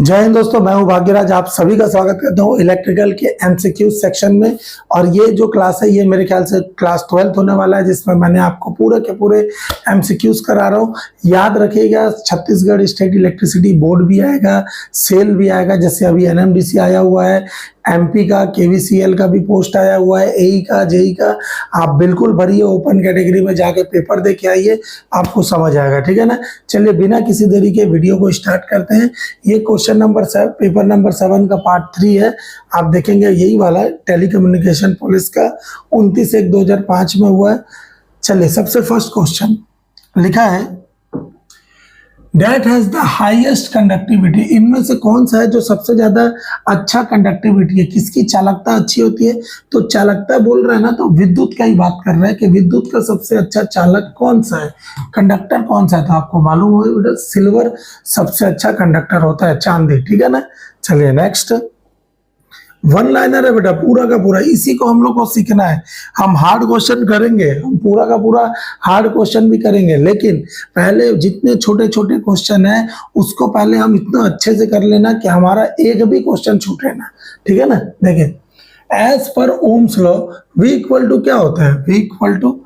जय हिंद दोस्तों, मैं हूं भाग्यराज। आप सभी का स्वागत करता हूं इलेक्ट्रिकल के एमसीक्यू सेक्शन में। और ये जो क्लास है ये मेरे ख्याल से क्लास 12th होने वाला है, जिसमें मैंने आपको पूरे के पूरे एमसीक्यूज करा रहा हूं। याद रखिएगा, छत्तीसगढ़ स्टेट इलेक्ट्रिसिटी बोर्ड भी आएगा, सेल भी आएगा, जैसे अभी एनएमडीसी आया हुआ है, एमपी का केवीसीएल का भी पोस्ट आया हुआ है, एई का, जेई का। आप बिल्कुल भरिए, ओपन कैटेगरी में जाके पेपर दे के आइए, आपको समझ आएगा। ठीक है ना। चलिए बिना किसी देरी के वीडियो को स्टार्ट करते हैं। ये क्वेश्चन नंबर पेपर नंबर 7 का पार्ट 3 है। आप देखेंगे यही वाला टेलीकम्युनिकेशन पुलिस का 29/1/2005 में हुआ है। चलिए सबसे फर्स्ट क्वेश्चन लिखा है, That has the highest conductivity। इनमें से कौन सा है जो सबसे ज्यादा अच्छा कंडक्टिविटी है, किसकी चालकता अच्छी होती है? तो चालकता बोल रहे हैं ना, तो विद्युत का ही बात कर रहे हैं कि विद्युत का सबसे अच्छा चालक कौन सा है, कंडक्टर कौन सा है। तो आपको मालूम होगा सिल्वर सबसे अच्छा कंडक्टर होता है, चांदी। ठीक है ना। चलिए नेक्स्ट, वन लाइनर है बेटा, पूरा का पूरा इसी को हम लोग को सीखना है। हम हार्ड क्वेश्चन करेंगे, हम पूरा का पूरा हार्ड क्वेश्चन भी करेंगे, लेकिन पहले जितने छोटे छोटे क्वेश्चन है उसको पहले हम इतना अच्छे से कर लेना कि हमारा एक भी क्वेश्चन छूटे ना। ठीक है ना। देखिए, एज पर Ohm's law V equal to क्या होता है? V equal to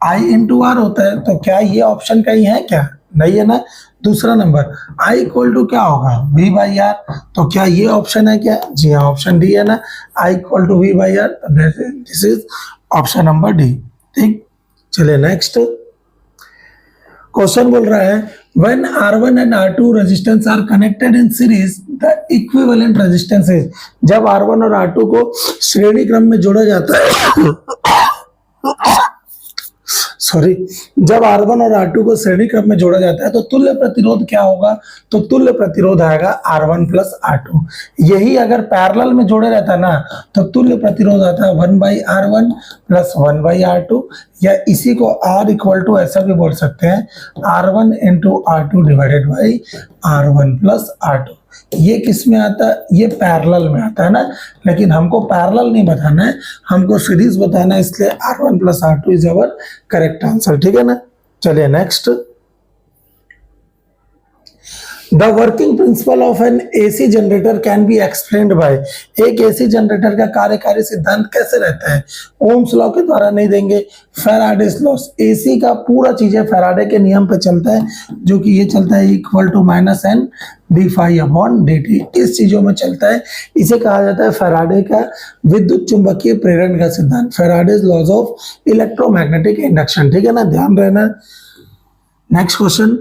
I into R होता है। तो क्या ये ऑप्शन कहीं है? क्या नहीं है ना। दूसरा नंबर, I इक्वल टू क्या होगा? V by R. तो क्या ये ऑप्शन है? क्या? जी हाँ, ऑप्शन डी है ना, I equal to V by R. This is option number D. ठीक। चलिए नेक्स्ट क्वेश्चन बोल रहा है, when R1 and R2 resistance are connected in series, the equivalent resistance is। जब R1 और R2 को श्रेणी क्रम में जोड़ा जाता है सॉरी, जब R1 और R2 को श्रेणी क्रम में जोड़ा जाता है तो तुल्य प्रतिरोध क्या होगा? तो तुल्य प्रतिरोध आएगा R1 प्लस R2। यही अगर पैरेलल में जोड़े रहता ना तो तुल्य प्रतिरोध आता है 1/R1 प्लस 1/R2, या इसी को R इक्वल टू ऐसा भी बोल सकते हैं, R1 into R2 divided by R1 plus R2। ये किस में आता है? ये पैरेलल में आता है ना, लेकिन हमको पैरेलल नहीं बताना है, हमको सीरीज बताना है, इसलिए R1 plus R2 is our correct answer. ठीक है ना। चलिए next, the working principle of N AC generator can be explained bye. एक एसी जनरेटर का कार्यकारी सिद्धांत कैसे रहता है? ओम्स लॉ के द्वारा नहीं देंगे, फैराडेस लॉ। एसी का पूरा चीजें फैराडे के नियम पे चलता है, जो कि ये चलता है equal to minus N D phi upon D T. इस चीजों में चलता है, इसे कहा जाता है फैराडे का विद्युत चुंबकीय प्रेरण का सिद्धांत, Faraday's laws of electromagnetic induction. ठीक है ना, ध्यान रहना। Next question,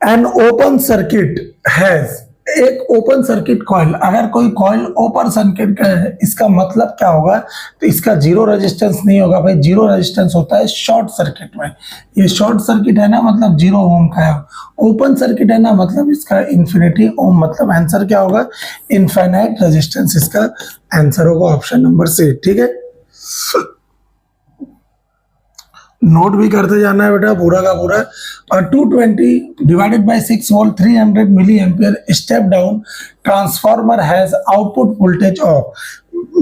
an open circuit has. एक ओपन सर्किट कॉइल, अगर कोई कॉइल ओपन सर्किट का है, इसका मतलब क्या होगा? तो इसका जीरो रेजिस्टेंस नहीं होगा भाई, जीरो रेजिस्टेंस होता है शॉर्ट सर्किट में। ये शॉर्ट सर्किट है ना, मतलब 0 ओम का है। ओपन सर्किट है ना, मतलब इसका इन्फिनिटी ओम, मतलब आंसर क्या होगा? इनफाइनाइट रेजिस्टेंस इसका आंसर होगा, ऑप्शन नंबर सी। ठीक है, नोट भी करते जाना है बेटा पूरा का पूरा। और 220 divided by 6 volt 300 milli ampere step down transformer has output voltage of.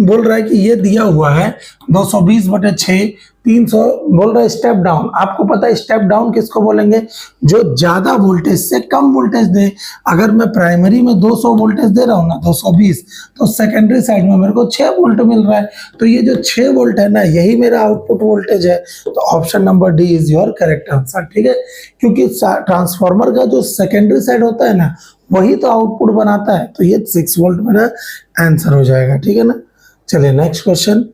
बोल रहा है कि ये दिया हुआ है 220/6 300, बोल रहा है स्टेप डाउन। आपको पता है स्टेप डाउन किसको बोलेंगे? जो ज्यादा वोल्टेज से कम वोल्टेज दे। अगर मैं प्राइमरी में 200 वोल्टेज दे रहा हूँ ना, 220, तो सेकेंडरी साइड में मेरे को 6 वोल्ट मिल रहा है। तो ये जो 6 वोल्ट है ना, यही मेरा आउटपुट वोल्टेज है। तो option number D is your correct answer. ठीक है, क्योंकि ट्रांसफार्मर का जो सेकेंडरी साइड होता है ना, वही तो आउटपुट बनाता है। तो ये 6 वोल्ट मेरा आंसर हो जाएगा। ठीक है ना। चलिए next question,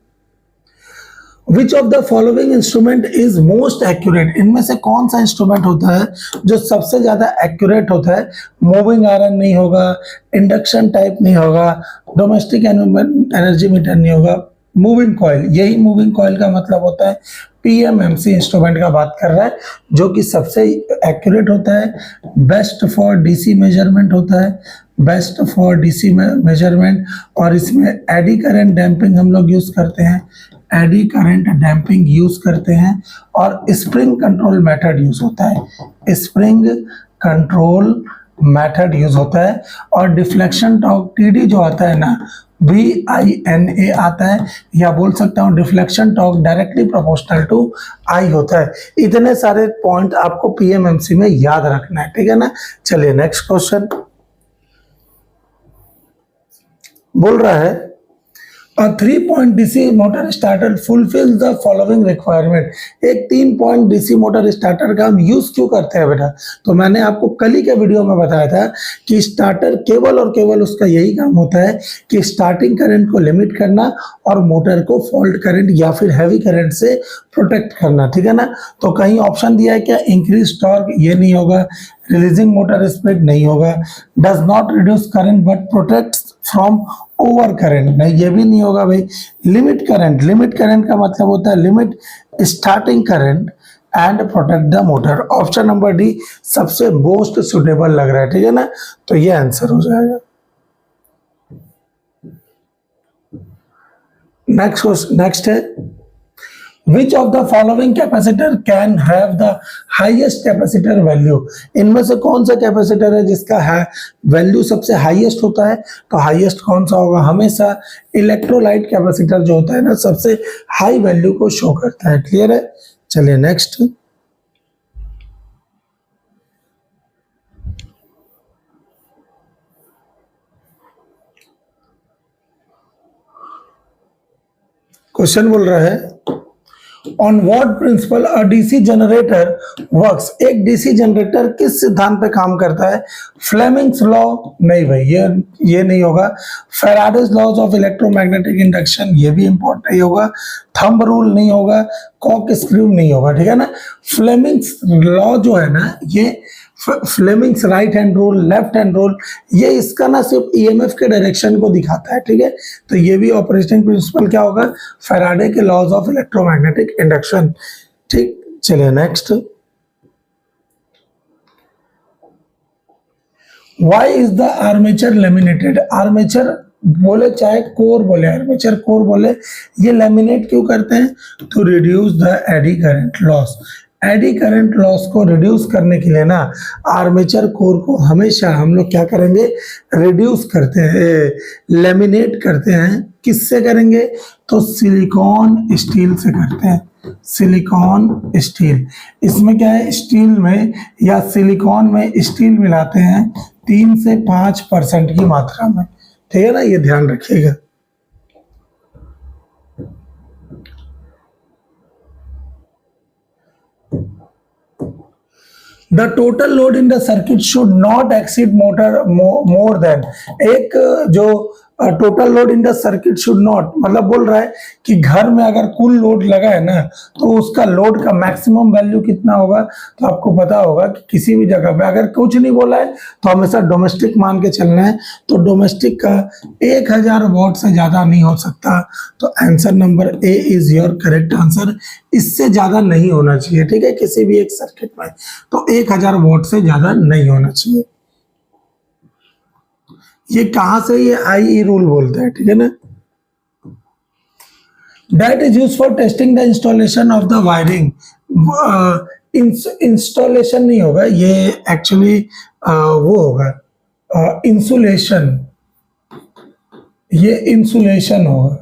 which of the following instrument is most accurate. इनमें से कौन सा इंस्ट्रूमेंट होता है जो सबसे ज्यादा एक्यूरेट होता है? मूविंग आयरन नहीं होगा, इंडक्शन टाइप नहीं होगा, डोमेस्टिक एनर्जी मीटर नहीं होगा, मूविंग कॉइल। यही मूविंग कॉइल का मतलब होता है। पीएमएमसी इंस्ट्रूमेंट का बात कर रहा है, जो कि सबसे एक्यूरेट होता है, बेस्ट फॉर डीसी मेजरमेंट होता है, बेस्ट फॉर डीसी मेजरमेंट। और इसमें एडी करंट डैम्पिंग हम लोग यूज करते हैं, एडी करंट डैम्पिंग यूज करते हैं, और स्प्रिंग कंट्रोल मेथड यूज होता है, स्प्रिंग कंट्रोल मेथड यूज होता है। और डिफ्लेक्शन टॉर्क टीडी जो आता है ना, VINA आता है, या बोल सकता हूँ deflection torque directly proportional to I होता है। इतने सारे पॉइंट आपको पीएमएमसी में याद रखना है। ठीक है ना। चलिए नेक्स्ट क्वेश्चन, बोल रहा है A 3-point DC motor starter fulfills the following requirement। एक 3-point DC मोटर स्टार्टर का हम यूज क्यों करते हैं बेटा? तो मैंने आपको कल ही के वीडियो में बताया था कि स्टार्टर केवल और केवल उसका यही काम होता है कि स्टार्टिंग करंट को लिमिट करना और मोटर को फॉल्ट करंट या फिर हैवी करंट से प्रोटेक्ट करना, ठीक है ना। तो कहीं ऑप्शन दिया है क्या? इंक्रीज टॉर्क, ये नहीं होगा। रिलीजिंग मोटर स्पीड नहीं होगा। Does not reduce current but protect from over current, नहीं ये भी नहीं होगा भाई। लिमिट करंट, लिमिट करंट का मतलब होता है limit starting current and protect the motor. Option number D सबसे मोस्ट सुटेबल लग रहा है, ठीक है ना। तो ये आंसर हो जाएगा। नेक्स्ट है Which of the following capacitor can have the highest capacitor value? इनमें से कौन सा कैपेसिटर है जिसका वैल्यू सबसे हाईएस्ट होता है? तो हाईएस्ट कौन सा होगा? हमेशा इलेक्ट्रोलाइट कैपेसिटर जो होता है ना सबसे हाई वैल्यू को शो करता है। क्लियर है? चलिए नेक्स्ट। क्वेश्चन बोल रहा है on what principle a DC generator works. एक डीसी जनरेटर किस सिद्धांत पे काम करता है? फ्लेमिंग्स लॉ नहीं भाई, ये नहीं होगा। Faraday's laws of electromagnetic induction, ये भी इंपॉर्टेंट नहीं होगा। थंब रूल नहीं होगा। कॉक स्क्रू नहीं होगा, ठीक है ना। फ्लेमिंग्स लॉ जो है ना, ये Fleming's right hand rule, left hand rule, ये इसका ना सिर्फ ईएमएफ के डायरेक्शन को दिखाता है, ठीक है। तो ये भी ऑपरेटिंग प्रिंसिपल क्या होगा? फैराडे के लॉज ऑफ इलेक्ट्रोमैग्नेटिक इंडक्शन। ठीक, चलिए next. Why is the armature laminated? Armature बोले चाहे कोर बोले, आर्मेचर कोर बोले, ये लेमिनेट क्यों करते हैं? To reduce the eddy current loss. Eddy current loss को रिड्यूस करने के लिए ना आर्मेचर कोर को हमेशा हम लोग क्या करेंगे? रिड्यूस करते हैं, लेमिनेट करते हैं। किससे करेंगे? तो सिलिकॉन स्टील से करते हैं। सिलिकॉन स्टील, इसमें क्या है? स्टील में या सिलिकॉन में स्टील मिलाते हैं 3 से 5% की मात्रा में, ठीक है ना, ये ध्यान रखिएगा। The total load in the circuit should not exceed more than, एक जो total load in the circuit should not, मतलब बोल रहा है कि घर में अगर कुल लोड लगा है ना तो उसका लोड का मैक्सिमम वैल्यू कितना होगा? तो आपको पता होगा कि किसी भी जगह पे अगर कुछ नहीं बोला है तो हमेशा डोमेस्टिक मान के चलना है। तो डोमेस्टिक का 1000 वॉट से ज्यादा नहीं हो सकता। तो answer number A is your correct answer. इससे ज्यादा नहीं होना चाहिए, ठीक है, किसी भी एक सर्किट में। तो 1000 वॉट से ज्यादा नहीं होना चाहिए। ये कहां से? ये आई रूल बोलते हैं, ठीक है ना। That is used for testing the installation of the wiring। Installation नहीं होगा, ये एक्चुअली वो होगा इंसुलेशन, ये इंसुलेशन होगा,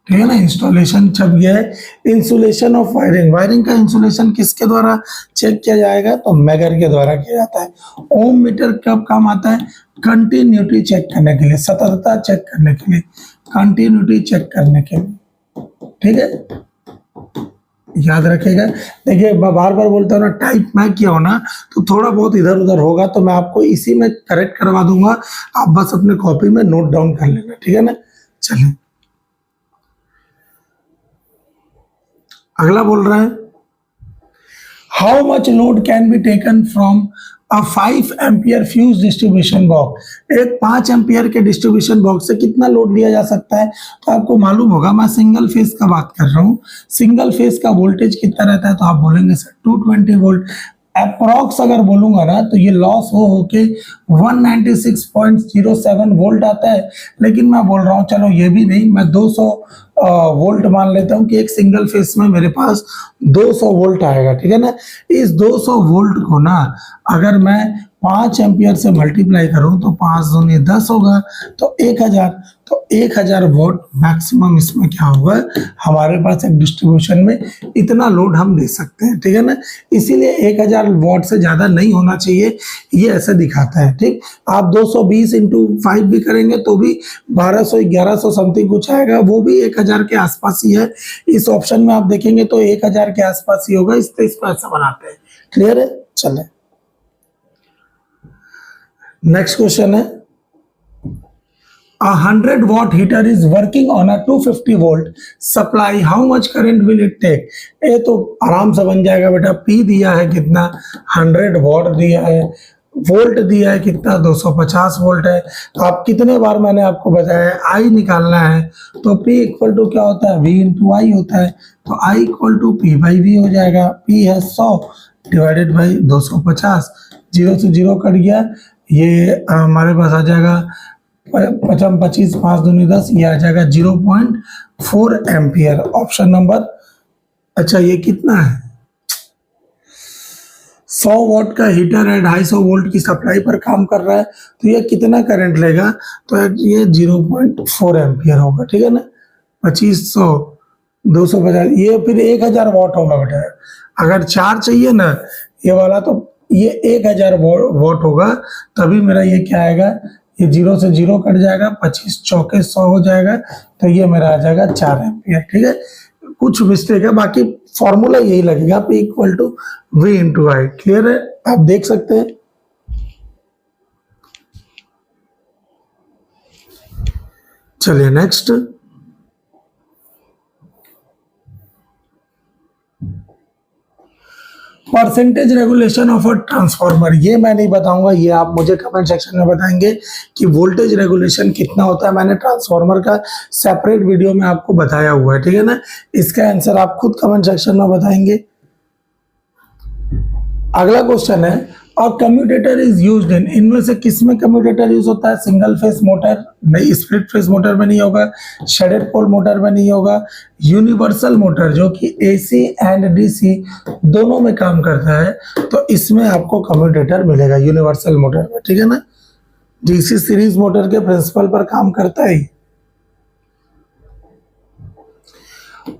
ठीक है ना। इंस्टॉलेशन जब ये है इंसुलेशन ऑफ वायरिंग, वायरिंग का इंसुलेशन किसके द्वारा चेक किया जाएगा? तो मेगर के द्वारा किया जाता है। ओम मीटर कब काम आता है? कंटिन्यूटी चेक करने के लिए, सततता चेक करने के लिए, कंटिन्यूटी चेक करने के लिए, ठीक है, याद रखिएगा। देखिए मैं बार बार बोलता हूँ ना, टाइप मैं किया हो ना तो थोड़ा बहुत इधर उधर होगा तो मैं आपको इसी में करेक्ट करवा दूंगा, आप बस अपने कॉपी में नोट डाउन कर लेना, ठीक है ना। चलिए अगला बोल रहा है how much load can be taken from a 5 ampere fuse distribution box. एक 5 एम्पियर के डिस्ट्रीब्यूशन बॉक्स से कितना लोड लिया जा सकता है? तो आपको मालूम होगा, मैं सिंगल फेज का बात कर रहा हूँ। सिंगल फेज का वोल्टेज कितना रहता है? तो आप बोलेंगे सर 220 वोल्ट। अप्रॉक्स अगर बोलूंगा ना तो ये लॉस होके 196.07 वोल्ट आता है। लेकिन मैं बोल रहा हूँ चलो ये भी नहीं, मैं 200 वोल्ट मान लेता हूँ कि एक सिंगल फेस में मेरे पास 200 वोल्ट आएगा, ठीक है ना। इस 200 वोल्ट को ना अगर मैं 5 एम्पियर से मल्टीप्लाई करूं तो 5 दूनी 10 होगा, तो 1000, तो 1000 वोल्ट मैक्सिमम इसमें क्या होगा, हमारे पास एक डिस्ट्रीब्यूशन में इतना लोड हम दे सकते हैं, ठीक है ना। इसीलिए 1000 वॉट से ज्यादा नहीं होना चाहिए, ये ऐसे दिखाता है, ठीक। आप 220 इंटू 5 भी करेंगे तो भी 1200 1100 समथिंग कुछ आएगा, वो भी 1000 के आसपास ही है। इस ऑप्शन में आप देखेंगे तो 1000 के आसपास ही होगा, इसको ऐसा बनाते हैं। क्लियर है, चले नेक्स्ट क्वेश्चन है, a 100 watt heater is working on a 250 volt supply, how much current will it take? ये तो आराम से बन जाएगा बेटा, P दिया है कितना 100 वॉट दिया है, वोल्ट दिया है कितना 250 वोल्ट है। तो आप कितने बार मैंने आपको बताया है I निकालना है, तो P इक्वल टू क्या होता है, V इंटू आई होता है, तो I equal to P by V हो जाएगा। P है 100 डिवाइडेड बाई 250, 0 से 0 कट गया, ये हमारे पास आ जाएगा 25, 5 दूनी 10, ये आ जाएगा 0.4 एम्पियर, ऑप्शन नंबर। अच्छा ये कितना है, 100 वॉट का हीटर है, 250 वोल्ट की सप्लाई पर काम कर रहा है, तो ये कितना करंट लेगा, तो ये 0.4 एम्पियर होगा, ठीक है ना। 2500 250, ये फिर 1000 वॉट होगा बेटा। अगर 4 चाहिए ना ये वाला, तो ये 1000 वॉट होगा, तभी मेरा ये क्या आएगा, ये 0 से 0 कट जाएगा, 25 चौके 100 हो जाएगा, तो ये मेरा आ जाएगा 4 एम्पियर, ठीक है। कुछ मिस्टेक है, बाकी फॉर्मूला यही लगेगा, P equal to V into I. Clear है, आप देख सकते हैं। चलिए next, percentage regulation of a transformer, ये मैं नहीं बताऊंगा, ये आप मुझे कमेंट सेक्शन में बताएंगे कि वोल्टेज रेगुलेशन कितना होता है। मैंने ट्रांसफार्मर का सेपरेट वीडियो में आपको बताया हुआ है, ठीक है ना। इसका आंसर आप खुद कमेंट सेक्शन में बताएंगे। अगला क्वेश्चन है, और कम्यूटेटर इज यूज्ड इन, इनमें से किसमें कम्यूटेटर यूज होता है, सिंगल फेस मोटर नहीं, स्प्लिट फेस मोटर में नहीं होगा, शेडेड पोल मोटर में नहीं होगा, यूनिवर्सल मोटर जो कि AC एंड DC दोनों में काम करता है, तो इसमें आपको कम्यूटेटर मिलेगा यूनिवर्सल मोटर में, ठीक है ना। DC सीरीज मोटर के प्रिंसिपल पर काम करता है।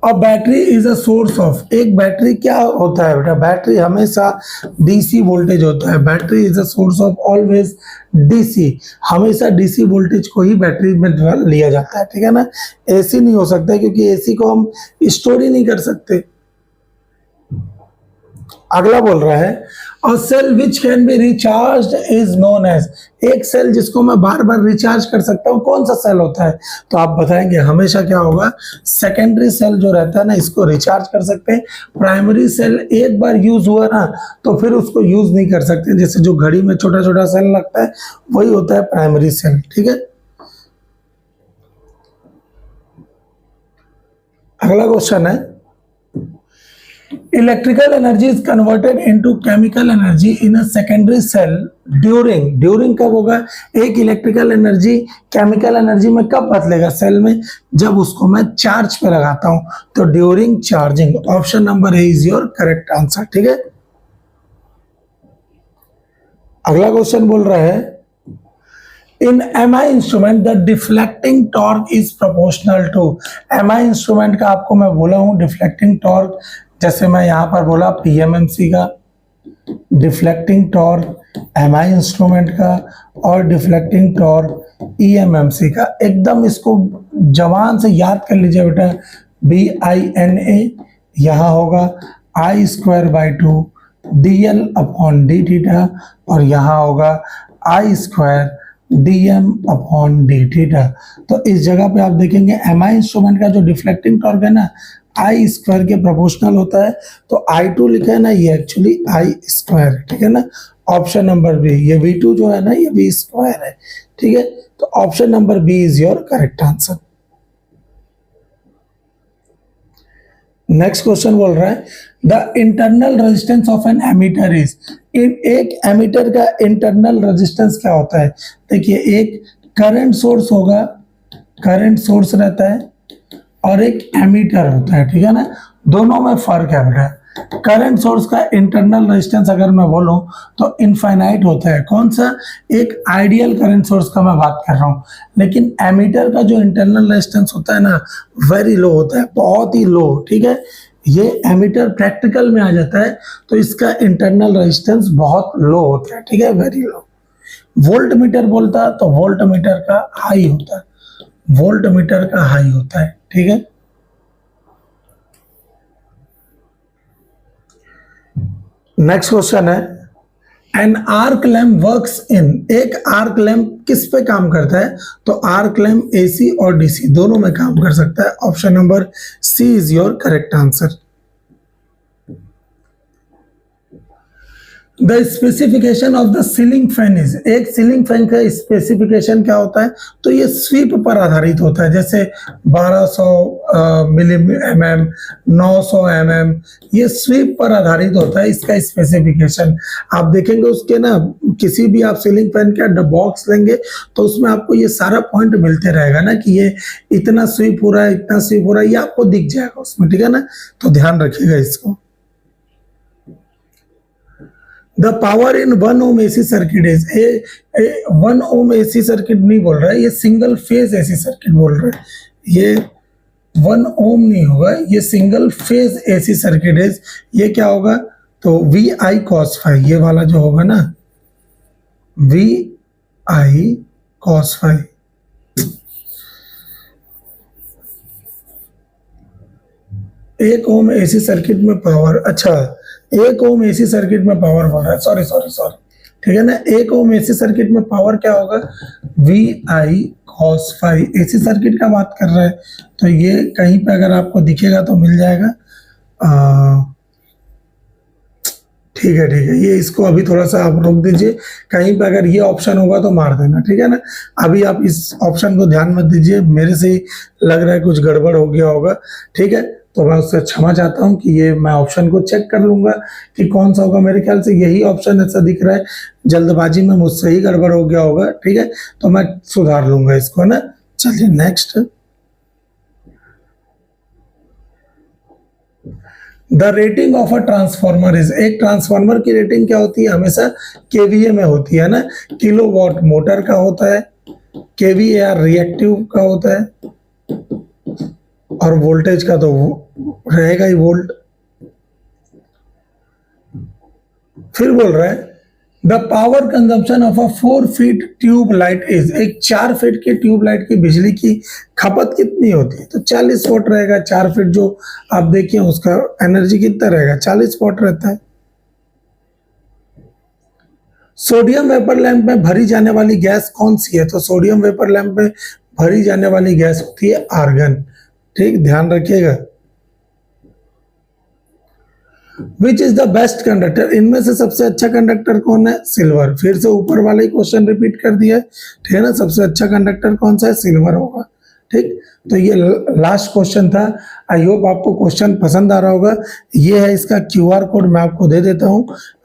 और battery is a source of, एक बैटरी क्या होता है बेटा, बैटरी हमेशा DC वोल्टेज होता है, battery is a source of always DC, हमेशा DC वोल्टेज को ही बैटरी में लिया जाता है, ठीक है ना। AC नहीं हो सकता है, क्योंकि AC को हम स्टोर ही नहीं कर सकते। अगला बोल रहा है, और cell which can be recharge is known as, एक सेल जिसको मैं बार बार रिचार्ज कर सकता हूँ, कौन सा सेल होता है, तो आप बताएंगे हमेशा क्या होगा, सेकेंडरी सेल जो रहता है ना, इसको रिचार्ज कर सकते हैं। प्राइमरी सेल एक बार यूज हुआ ना, तो फिर उसको यूज नहीं कर सकते, जैसे जो घड़ी में छोटा छोटा सेल लगता है वही होता है प्राइमरी सेल, ठीक है। अगला क्वेश्चन है, electrical energy is converted into chemical energy in a secondary cell during कब होगा, एक इलेक्ट्रिकल एनर्जी केमिकल एनर्जी में कब बदलेगा सेल में, जब उसको मैं चार्ज पे लगाता हूं, तो during charging, option number A is your correct answer, ठीक है। अगला क्वेश्चन बोल रहा है, in MI instrument the deflecting torque is proportional to, MI instrument का आपको मैं बोला हूं डिफ्लेक्टिंग टॉर्क, जैसे मैं यहां पर बोला PMMC का डिफ्लेक्टिंग टॉर्क, MI इंस्ट्रूमेंट का, और डिफ्लेक्टिंग टॉर्क EMMC का। एकदम इसको जवान से याद कर लीजिए बेटा, BINA यहाँ होगा I²/2 DL upon D theta, और यहाँ होगा I² DM/d थीटा। तो इस जगह पे आप देखेंगे MI इंस्ट्रूमेंट का जो डिफ्लेक्टिंग टॉर्क है ना, I² के प्रोपोर्शनल होता है, तो I2 लिखा है ना, ये एक्चुअली I², ठीक है ना। ऑप्शन नंबर बी, ये V2 जो है ना, ये V² है, ठीक है। तो option number B is your correct answer. Next question बोल रहा है, the internal resistance of an ammeter is, एक एमीटर का इंटरनल रेजिस्टेंस क्या होता है, देखिए एक करंट सोर्स होगा, करंट सोर्स रहता है, और एक एमीटर होता है, ठीक है ना। दोनों में फर्क है बेटा, करंट सोर्स का इंटरनल रेजिस्टेंस अगर मैं बोलूं तो इनफाइनाइट होता है। कौन सा? एक आइडियल करंट सोर्स का मैं बात कर रहा हूं। लेकिन एमीटर का जो इंटरनल रेजिस्टेंस होता है ना, वेरी लो होता है, बहुत ही लो। ठीक है, ये एमीटर प्रैक्टिकल में आ जाता है तो इसका इंटरनल रेजिस्टेंस बहुत लो होता है। ठीक है, वेरी लो। वोल्ट मीटर बोलता है तो वोल्ट मीटर का हाई होता है, वोल्ट मीटर का हाई होता है। ठीक है, नेक्स्ट क्वेश्चन है, an arc lamp works in. एक आर्क लैम्प किस पे काम करता है? तो आर्क लैम्प एसी और डीसी दोनों में काम कर सकता है। Option number C is your correct answer. The specification of the ceiling fan is. एक सीलिंग फैन का स्पेसिफिकेशन क्या होता है? तो ये स्वीप पर आधारित होता है, जैसे 1200 मिली mm, 900 mm, ये स्वीप पर आधारित होता है इसका स्पेसिफिकेशन। आप देखेंगे उसके ना, किसी भी आप सीलिंग फैन का बॉक्स लेंगे तो उसमें आपको ये सारा पॉइंट मिलते रहेगा ना कि ये इतना स्वीप हो रहा है, इतना स्वीप हो रहा है, ये आपको दिख जाएगा उसमें। ठीक है ना, तो ध्यान रखिएगा इसको। The power in 1 ohm AC circuit is 1 ohm AC circuit नहीं बोल रहा है, ये सिंगल फेज AC सर्किट बोल रहा है। ये 1 ohm नहीं होगा, ये single phase AC circuit is. ये क्या होगा? तो VI cos phi, ये वाला जो होगा ना, VI cos phi। 1 ohm AC circuit में पावर, अच्छा 1 ohm AC सर्किट में पावर बोल रहा है, सॉरी। ठीक है ना, 1 ohm AC सर्किट में पावर क्या होगा? VI cos phi। AC circuit का बात कर रहा है तो ये कहीं पे अगर आपको दिखेगा तो मिल जाएगा। ठीक है, ये इसको अभी थोड़ा सा आप रोक दीजिए, कहीं पे अगर ये ऑप्शन होगा तो मार देना। ठीक है ना, अभी आप इस ऑप्शन को ध्यान मत दीजिए, मेरे से ही लग रहा है कुछ गड़बड़ हो गया होगा। ठीक है, तो मैं उससे क्षमा चाहता हूं कि ये मैं ऑप्शन को चेक कर लूंगा कि कौन सा होगा। मेरे ख्याल से यही ऑप्शन ऐसा दिख रहा है, जल्दबाजी में मुझसे ही गड़बड़ हो गया होगा। ठीक है, तो मैं सुधार लूंगा इसको ना। चलिए next, the rating of a transformer is. एक ट्रांसफॉर्मर की रेटिंग क्या होती है? हमेशा केवीए में होती है ना, किलोवाट मोटर का होता है, केवीएआर रिएक्टिव का होता है, और वोल्टेज का तो रहेगा ही वोल्ट। फिर बोल रहा है the power consumption of a 4 feet tube light is. एक 4 फीट की ट्यूब लाइट की बिजली की खपत कितनी होती है? तो 40 वाट रहेगा। 4 फीट जो आप देखिए उसका एनर्जी कितना रहेगा? 40 वाट रहता है। सोडियम वेपर लैंप में भरी जाने वाली गैस कौन सी है? तो सोडियम वेपर लैंप में भरी जाने वाली गैस होती है आर्गन। ठीक, ध्यान रखिएगा। Which is the best conductor. इनमें से सबसे अच्छा कंडक्टर कौन है? सिल्वर। फिर से ऊपर वाला ही क्वेश्चन रिपीट कर दिया है। ठीक है ना, सबसे अच्छा कंडक्टर कौन सा है? सिल्वर होगा। ठीक, तो ये लास्ट क्वेश्चन था। आई होप आपको क्वेश्चन पसंद आ रहा होगा। ये है इसका QR कोड, मैं आपको दे देता हूं।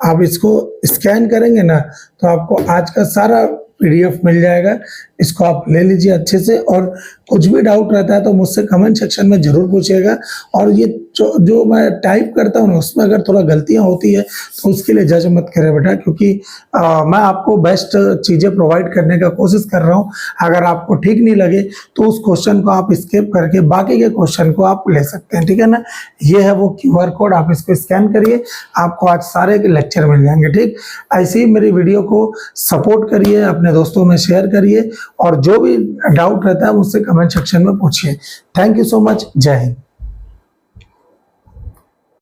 आप इसको स्कैन करेंगे ना तो आपको आज का सारा PDF मिल जाएगा। इसको आप ले लीजिए अच्छे से, और कुछ भी डाउट रहता है तो मुझसे कमेंट सेक्शन में जरूर पूछिएगा। और ये जो मैं टाइप करता हूँ ना, उसमें अगर थोड़ा गलतियां होती है तो उसके लिए जज मत करें बेटा, क्योंकि मैं आपको बेस्ट चीजें प्रोवाइड करने का कोशिश कर रहा हूँ। अगर आपको ठीक नहीं लगे तो उस क्वेश्चन को आप स्किप करके बाकी के क्वेश्चन को आप ले सकते हैं। ठीक है ना, ये है वो QR कोड, आप इसको स्कैन करिए, आपको आज सारे लेक्चर मिल जाएंगे। ठीक, ऐसे ही मेरी वीडियो को सपोर्ट करिए, अपने दोस्तों में शेयर करिए, और जो भी डाउट रहता है मुझसे कमेंट सेक्शन में पूछिए। Thank you so much. जय हिंद।